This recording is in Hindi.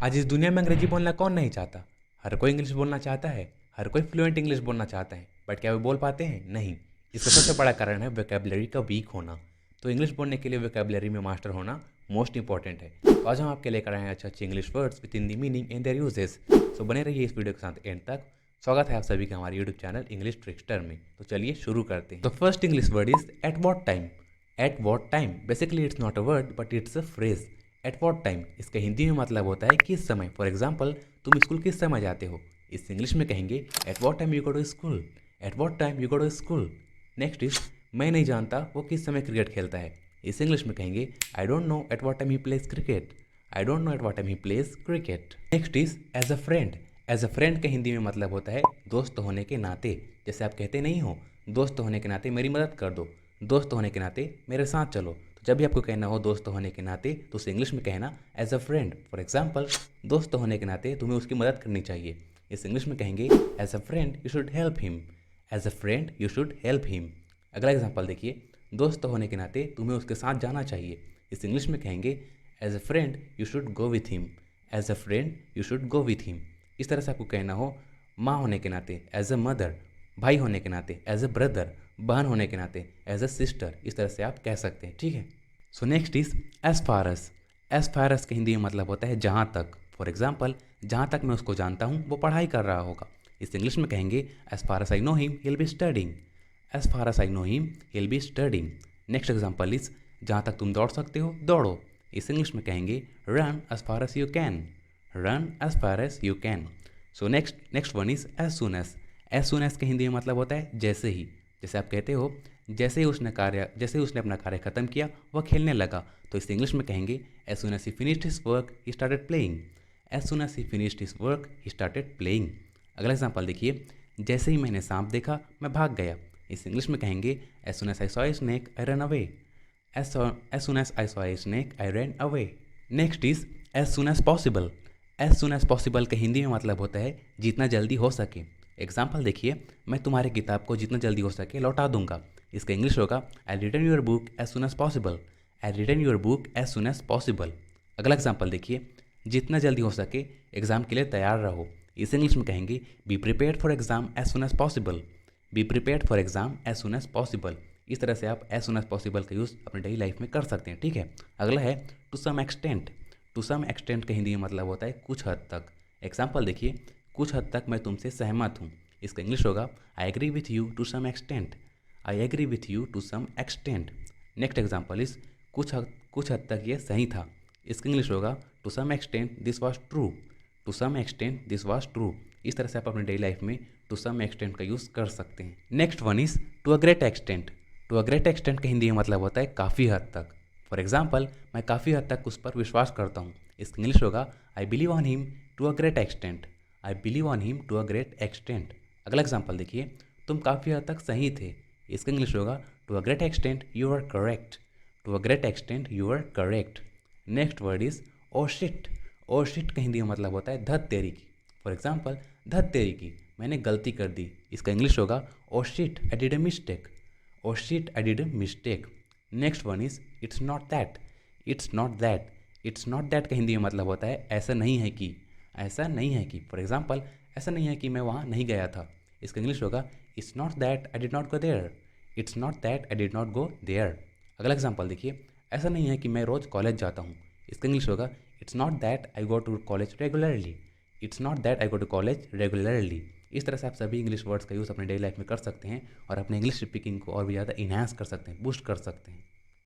आज इस दुनिया में अंग्रेजी बोलना कौन नहीं चाहता। हर कोई इंग्लिश बोलना चाहता है, हर कोई फ्लुएंट इंग्लिश बोलना चाहता है, बट क्या वे बोल पाते हैं? नहीं। इसका सबसे बड़ा कारण है वोकैबुलरी का वीक होना। तो इंग्लिश बोलने के लिए वोकैबुलरी में मास्टर होना मोस्ट इंपॉर्टेंट है। तो आज हम आपके लेकर आए हैं अच्छे अच्छे English words with in the meaning and their uses. So बने रहिए इस वीडियो के साथ एंड तक। स्वागत है आप सभी का हमारे यूट्यूब चैनल इंग्लिश ट्रिक्स्टर में। तो चलिए शुरू करते हैं। The first English word is at what time. At what time basically it's not a word but it's a phrase. At what time इसका हिंदी में मतलब होता है किस समय। फॉर एग्जाम्पल, तुम स्कूल किस समय जाते हो, इस इंग्लिश में कहेंगे at what time you go to school. At what time you go to school. Next is मैं नहीं जानता वो किस समय क्रिकेट खेलता है, इस इंग्लिश में कहेंगे I don't know at what time he plays cricket. I don't know at what time he plays cricket. Next is as a friend. As a friend का हिंदी में मतलब होता है दोस्त होने के नाते। जैसे आप कहते नहीं हो दोस्त होने के नाते मेरी मदद कर दो, दोस्त होने के नाते मेरे साथ चलो। तो जब भी आपको कहना हो दोस्त होने के नाते तो उसे इंग्लिश में कहना as a friend. For example, दोस्त होने के नाते तुम्हें उसकी मदद करनी चाहिए, इस इंग्लिश में कहेंगे as a friend you should help him. As a friend you should help him. अगला एग्जाम्पल देखिए, दोस्त होने के नाते तुम्हें उसके साथ जाना चाहिए, इस इंग्लिश में कहेंगे as a friend you should go with him. As a friend you should go with him. इस तरह से आपको कहना हो माँ होने के नाते एज अ मदर, भाई होने के नाते एज अ ब्रदर, बहन होने के नाते एज अ सिस्टर, इस तरह से आप कह सकते हैं। ठीक है। So next is as far as. As far as के हिंदी में मतलब होता है जहाँ तक। फॉर एग्जाम्पल, जहाँ तक मैं उसको जानता हूँ वो पढ़ाई कर रहा होगा, इस इंग्लिश में कहेंगे as far as I know him he will be studying. As far as I know him he will be studying. Next example is जहाँ तक तुम दौड़ सकते हो दौड़ो, इस इंग्लिश में कहेंगे run as far as you can. Run as far as you can. So next one is as soon as. As soon as के हिंदी में मतलब होता है जैसे ही। जैसे आप कहते हो जैसे ही उसने अपना कार्य खत्म किया वह खेलने लगा, तो इसे इंग्लिश में कहेंगे as soon as he finished his work he started playing. As soon as he finished his work he started playing. अगला एग्जाम्पल देखिए, जैसे ही मैंने सांप देखा मैं भाग गया, इस इंग्लिश में कहेंगे as soon as I saw a snake I run away. As soon as I saw a snake I run away. Next is as soon as possible. As soon as possible के हिंदी में मतलब होता है जितना जल्दी हो सके। एग्जाम्पल देखिए, मैं तुम्हारी किताब को जितना जल्दी हो सके लौटा दूंगा, इसका इंग्लिश होगा I return your book as soon as possible. I return your book as soon as possible. अगला एग्जाम्पल देखिए, जितना जल्दी हो सके एग्जाम के लिए तैयार रहो, इस इंग्लिश में कहेंगे be prepared for exam as soon as possible. Be prepared for exam as soon as possible. इस तरह से आप एज सुन एज पॉसिबल का यूज़ अपनी डेली लाइफ में कर सकते हैं। ठीक है। अगला है to some extent. To some extent का हिंदी में मतलब होता है कुछ हद तक। एग्जाम्पल देखिए, कुछ हद तक मैं तुमसे सहमत हूँ, इसका इंग्लिश होगा I agree with you to some extent. I agree with you to some extent. Next example is कुछ हद तक ये सही था, इसका इंग्लिश होगा to some extent this was true. To some extent this was true. इस तरह से आप अपने डेली लाइफ में टू सम एक्सटेंट का यूज़ कर सकते हैं। Next one is to a great extent. To a great extent का हिंदी में मतलब होता है काफ़ी हद तक। फॉर एग्जाम्पल, मैं काफ़ी हद तक उस पर विश्वास करता हूँ, इसका इंग्लिश होगा I believe on him to a great extent. I believe on him to a great extent. अगला एग्जाम्पल देखिए, तुम काफ़ी हद तक सही थे, इसका इंग्लिश होगा to a great extent you are correct. To a great extent you are correct. Next word is oh shit. Oh shit का हिंदी में मतलब होता है धत तेरी की। फॉर एग्जाम्पल, धत तेरी की मैंने गलती कर दी, इसका इंग्लिश होगा oh shit I did a mistake. Oh shit I did a mistake. Next one is it's not that. It's not that. It's not that का हिंदी में मतलब होता है ऐसा नहीं है कि। ऐसा नहीं है कि। फॉर एग्जाम्पल, ऐसा नहीं है कि मैं वहाँ नहीं गया था, इसका इंग्लिश होगा it's not that I did not go there. It's not that I did not go there. अगला एग्जाम्पल देखिए, ऐसा नहीं है कि मैं रोज़ कॉलेज जाता हूँ, इसका इंग्लिश होगा it's not that I go to college regularly. It's not that I go to college regularly. इस तरह से आप सभी इंग्लिश वर्ड्स का यूज़ अपने डेली लाइफ में कर सकते हैं और अपने इंग्लिश स्पीकिंग को और भी ज़्यादा इन्हांस कर सकते हैं, बूस्ट कर सकते हैं।